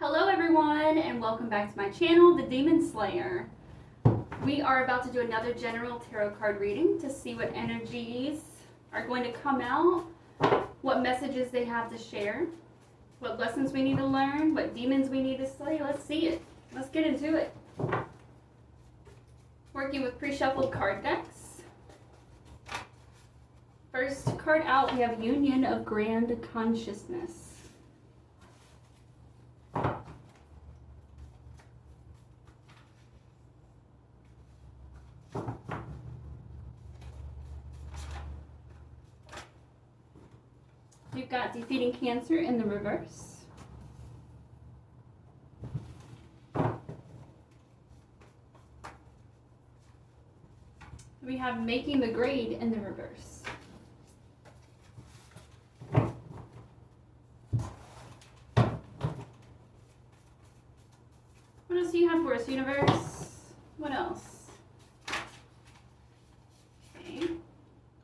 Hello everyone and welcome back to my channel, The Demon Slayer. We are about to do another general tarot card reading to see what energies are going to come out, what messages they have to share, what lessons we need to learn, what demons we need to slay. Let's see it. Let's get into it. Working with pre-shuffled card decks. First card out, we have Union of Grand Consciousness. We've got Defeating Cancer in the reverse. We have Making the Grade in the reverse. What else do you have for us, universe? What else? Okay.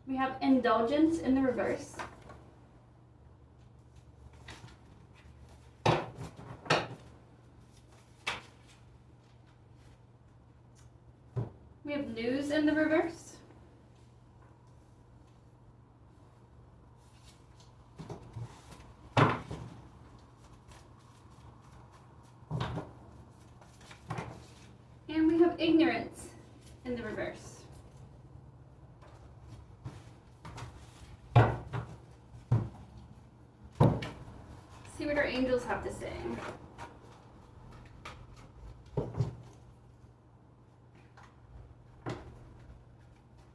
We have Indulgence in the reverse. We have News in the reverse. And we have Ignorance in the reverse. See what our angels have to say.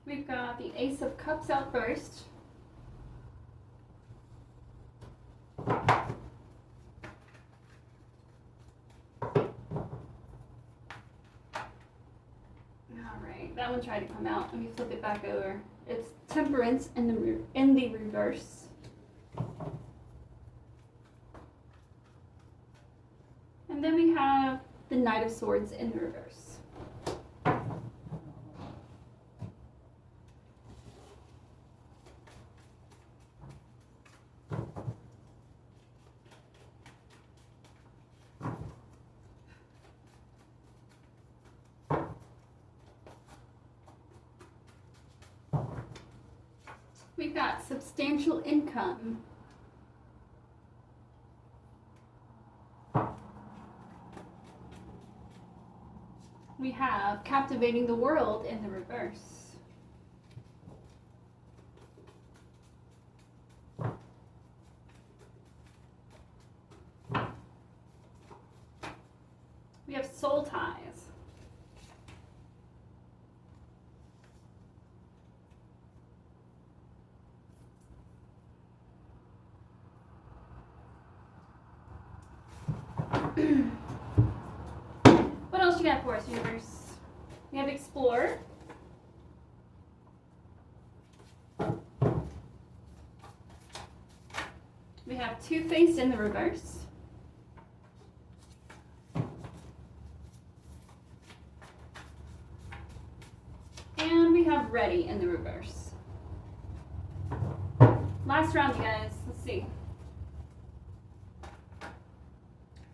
We've got the Ace of Cups out first. Alright, that one tried to come out. Let me flip it back over. It's Temperance in the reverse. And then we have the Knight of Swords in the reverse. We've got Substantial Income. We have Captivating the World in the reverse. We have Soul Ties. What else you got for us, universe? We have Explore. We have Two-Faced in the reverse. And we have Ready in the reverse. Last round, you guys. Let's see.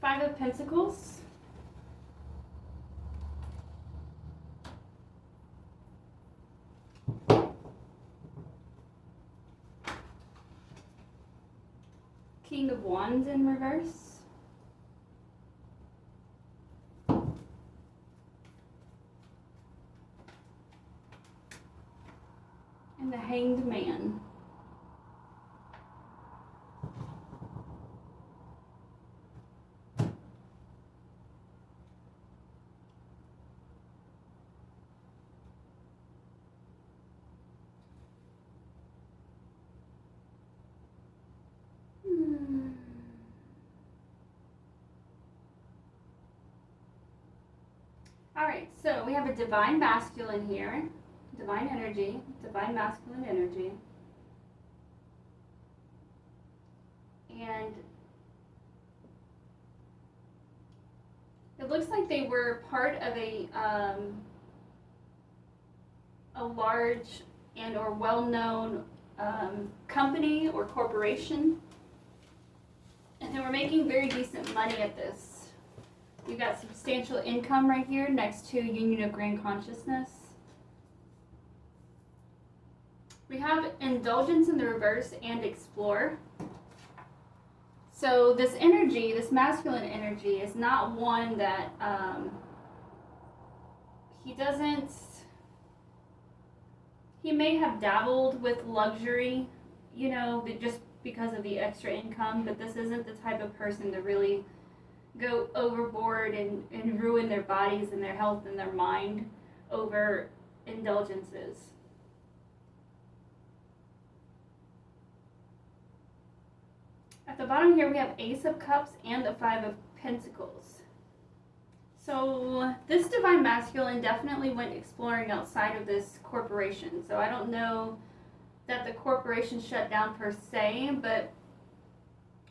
Five of Pentacles. King of Wands in reverse. And the Hanged Man. Alright, so we have a Divine Masculine here. Divine Energy. Divine Masculine Energy. And it looks like they were part of a large and or well-known company or corporation. And they were making very decent money at this. You got substantial income right here next to union of grand consciousness. We have indulgence in the reverse and explore. So this energy, this masculine energy, is not one that he may have dabbled with luxury, you know, just because of the extra income, but this isn't the type of person to really go overboard and ruin their bodies and their health and their mind over indulgences. At the bottom here we have Ace of Cups and the Five of Pentacles. So this divine masculine definitely went exploring outside of this corporation. So I don't know that the corporation shut down per se, but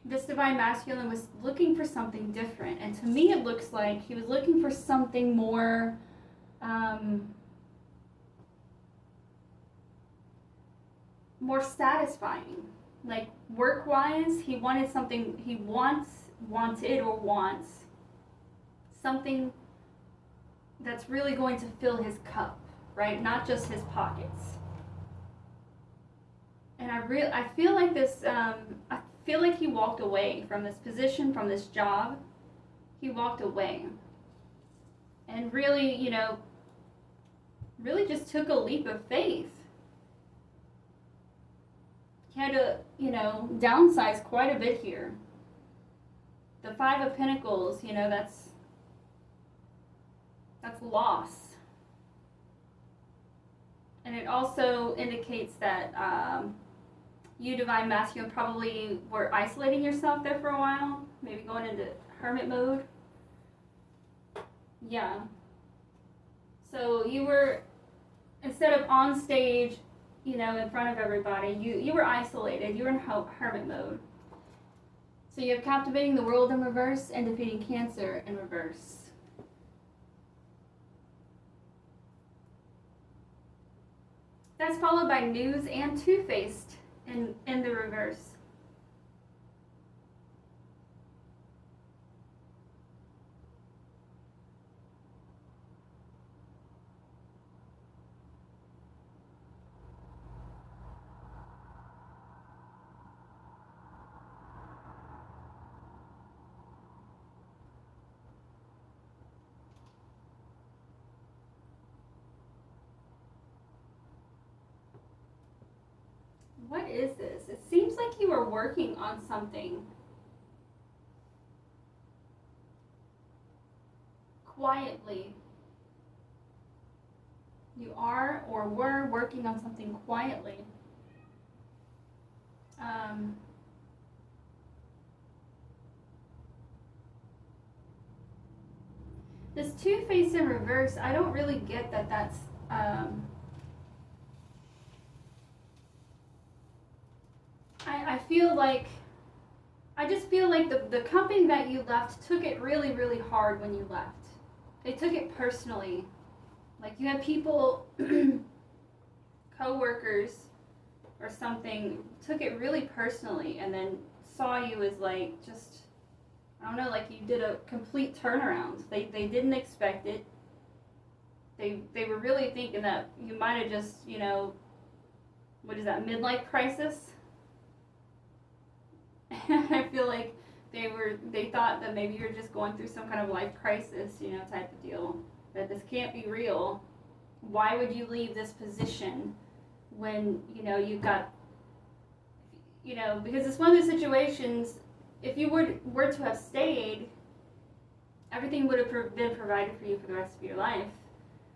this divine masculine was looking for something different. And to me it looks like he was looking for something more more satisfying. Like work-wise, he wanted something, he wants something that's really going to fill his cup, right? Not just his pockets. And I feel like this, I feel like he walked away from this position, from this job. He walked away. And really, you know, really just took a leap of faith. He had to, you know, downsize quite a bit here. The Five of Pentacles, you know, that's loss. And it also indicates that you, divine masculine, probably were isolating yourself there for a while, maybe going into hermit mode. Yeah. So you were, instead of on stage, you know, in front of everybody, you were isolated. You were in hermit mode. So you have captivating the world in reverse and defeating Cancer in reverse. That's followed by News and Two-Faced in the reverse. What is this? It seems like you were working on something quietly. You are or were working on something quietly. This Two-Face in reverse, I don't really get that that's I feel like, I just feel like the company that you left took it really, really hard when you left. They took it personally. Like you had people, co-workers or something, took it really personally and then saw you as like just, I don't know, like you did a complete turnaround. They didn't expect it. They were really thinking that you might have just, you know, what is that, midlife crisis? I feel like they thought that maybe you're just going through some kind of life crisis, you know, type of deal. That this can't be real. Why would you leave this position when, you know, you've got, you know, because it's one of those situations, if you were to have stayed, everything would have been provided for you for the rest of your life.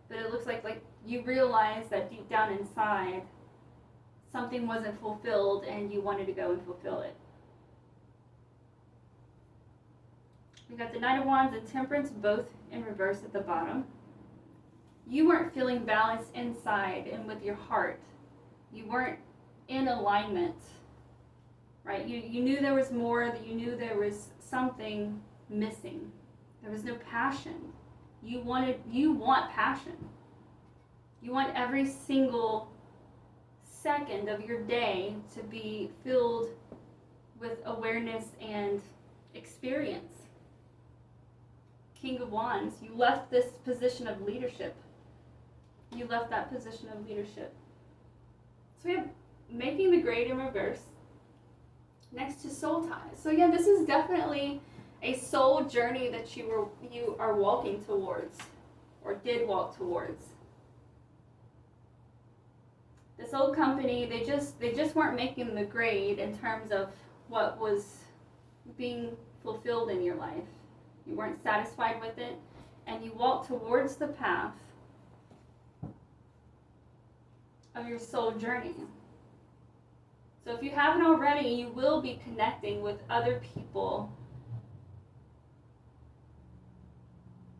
But it looks like you realize that deep down inside, something wasn't fulfilled and you wanted to go and fulfill it. We got the Knight of Wands and Temperance both in reverse at the bottom. You weren't feeling balanced inside and with your heart. You weren't in alignment, right? You knew there was more, that you knew there was something missing. There was no passion. You want passion. You want every single second of your day to be filled with awareness and experience. King of Wands. You left this position of leadership. You left that position of leadership. So we have making the grade in reverse next to soul ties. So yeah, this is definitely a soul journey that you are walking towards, or did walk towards. This old company, they just weren't making the grade in terms of what was being fulfilled in your life. You weren't satisfied with it, and you walked towards the path of your soul journey. So if you haven't already, you will be connecting with other people,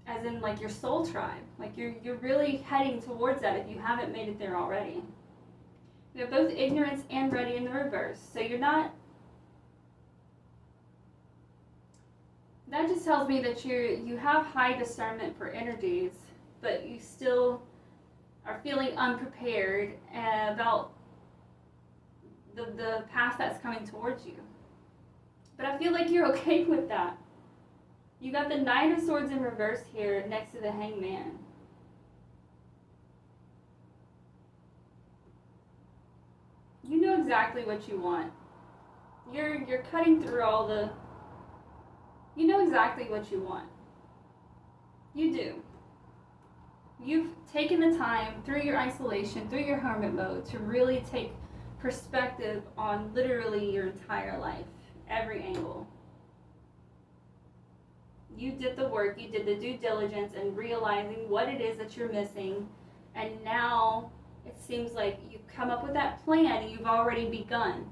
as in like your soul tribe. Like you're really heading towards that if you haven't made it there already. You have both ignorance and ready in the reverse. So you're not, that just tells me that you have high discernment for energies, but you still are feeling unprepared about the path that's coming towards you. But I feel like you're okay with that. You got the Nine of Swords in reverse here next to the Hangman. You know exactly what you want. You're cutting through all the, you know exactly what you want. You do. You've taken the time through your isolation, through your hermit mode, to really take perspective on literally your entire life, every angle. You did the work, you did the due diligence and realizing what it is that you're missing, and now it seems like you've come up with that plan and you've already begun.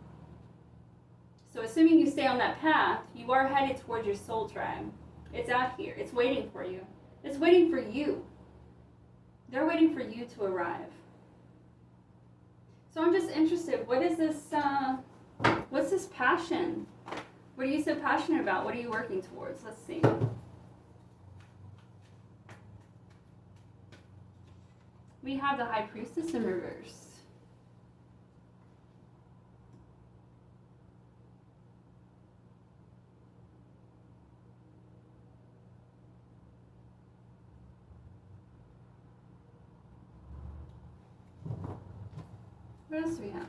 So assuming you stay on that path, you are headed towards your soul tribe. It's out here. It's waiting for you. It's waiting for you. They're waiting for you to arrive. So I'm just interested. What is this? What's this passion? What are you so passionate about? What are you working towards? Let's see. We have the High Priestess in reverse. What else do we have?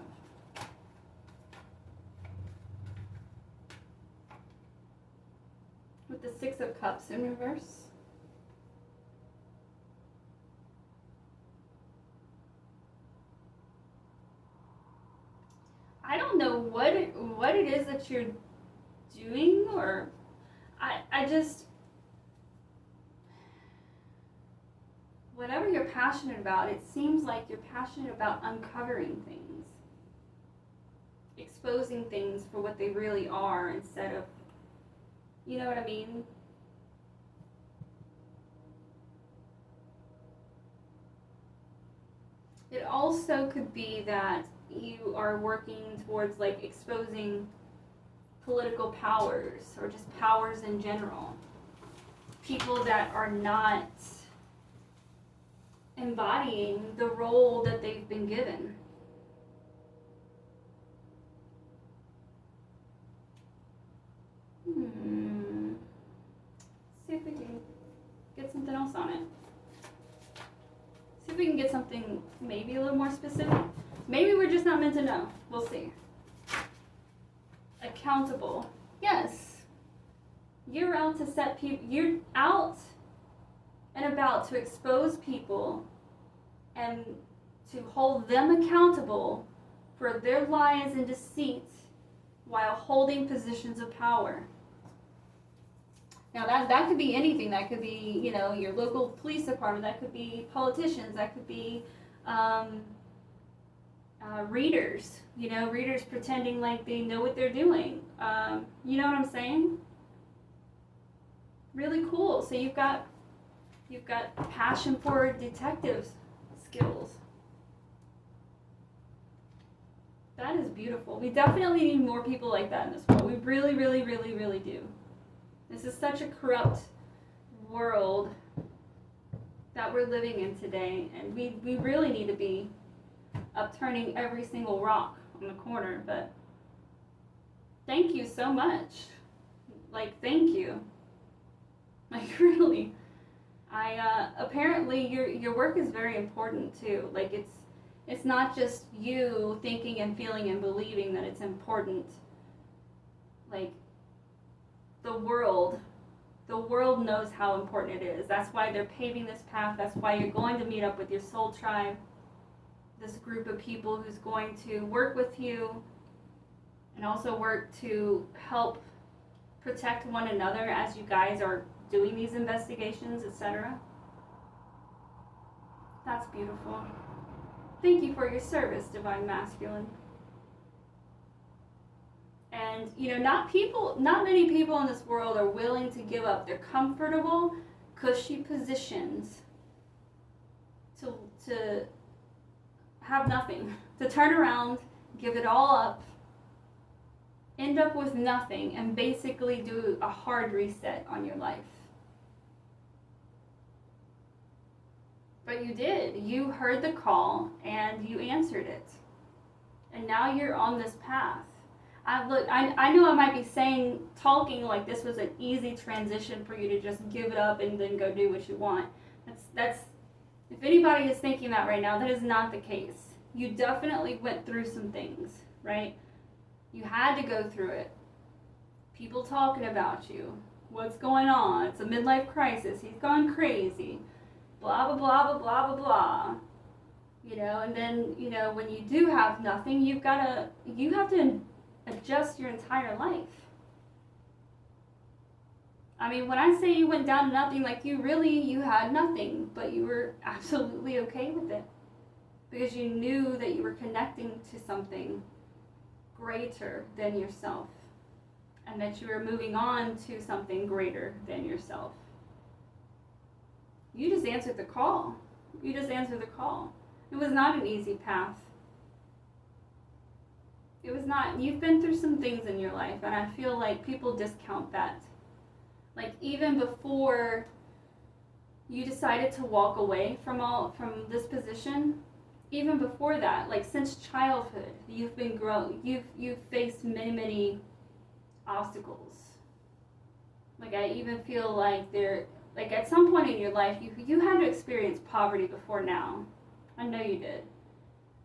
With the Six of Cups in reverse. I don't know what it is that you're doing, or I just, whatever you're passionate about, it seems like you're passionate about uncovering things, exposing things for what they really are instead of, you know what I mean? It also could be that you are working towards like exposing political powers or just powers in general. People that are not embodying the role that they've been given. See if we can get something else on it. See if we can get something maybe a little more specific. Maybe we're just not meant to know. We'll see. Accountable. Yes. You're out to set people, you're out and about to expose people and to hold them accountable for their lies and deceit while holding positions of power. Now that could be anything. That could be, you know, your local police department. That could be politicians. That could be readers. You know, readers pretending like they know what they're doing. You know what I'm saying? Really cool. So you've got passion for detective skills. That is beautiful. We definitely need more people like that in this world. We really, really, really, really do. This is such a corrupt world that we're living in today, and we really need to be upturning every single rock on the corner. But thank you so much. Like, thank you. Like, really. Apparently your work is very important too. Like, it's not just you thinking and feeling and believing that it's important. Like, the world knows how important it is. That's why they're paving this path. That's why you're going to meet up with your soul tribe, this group of people who's going to work with you and also work to help protect one another as you guys are doing these investigations, etc. That's beautiful. Thank you for your service, Divine Masculine. And not many people in this world are willing to give up their comfortable, cushy positions to have nothing, to turn around, give it all up, end up with nothing, and basically do a hard reset on your life. But you did. You heard the call and you answered it. And now you're on this path. I know I might be talking like this was an easy transition for you to just give it up and then go do what you want. That's if anybody is thinking that right now, that is not the case. You definitely went through some things, right? You had to go through it. People talking about you. What's going on? It's a midlife crisis. He's gone crazy. Blah, blah, blah, blah, blah, blah, blah. And then, when you do have nothing, you have to adjust your entire life. I mean, when I say you went down to nothing, like you had nothing, but you were absolutely okay with it. Because you knew that you were connecting to something greater than yourself. And that you were moving on to something greater than yourself. You just answered the call. It was not an easy path. It was not. You've been through some things in your life, and I feel like people discount that. Like, even before you decided to walk away from this position, even before that, like since childhood, you've been growing. You've faced many, many obstacles. Like, I even feel like at some point in your life, you had to experience poverty before now. I know you did.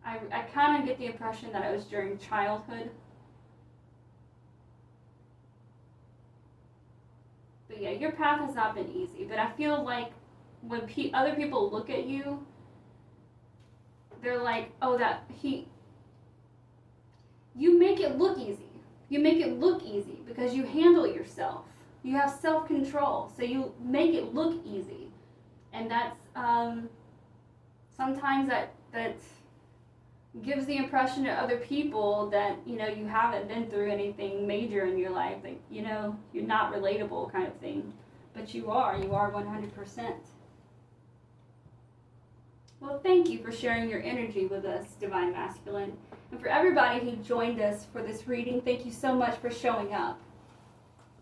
I kind of get the impression that it was during childhood. But yeah, your path has not been easy. But I feel like when other people look at you, they're like, oh, you make it look easy. You make it look easy because you handle yourself. You have self-control, so you make it look easy. And that's, sometimes that gives the impression to other people that, you haven't been through anything major in your life, that, you're not relatable kind of thing. But you are 100%. Well, thank you for sharing your energy with us, Divine Masculine. And for everybody who joined us for this reading, thank you so much for showing up.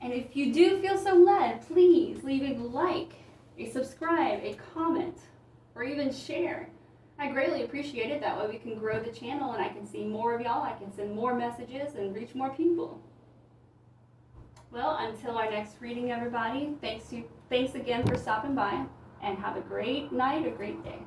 And if you do feel so led, please leave a like, a subscribe, a comment, or even share. I greatly appreciate it. That way we can grow the channel and I can see more of y'all. I can send more messages and reach more people. Well, until our next reading, everybody, thanks again for stopping by, and have a great night, a great day.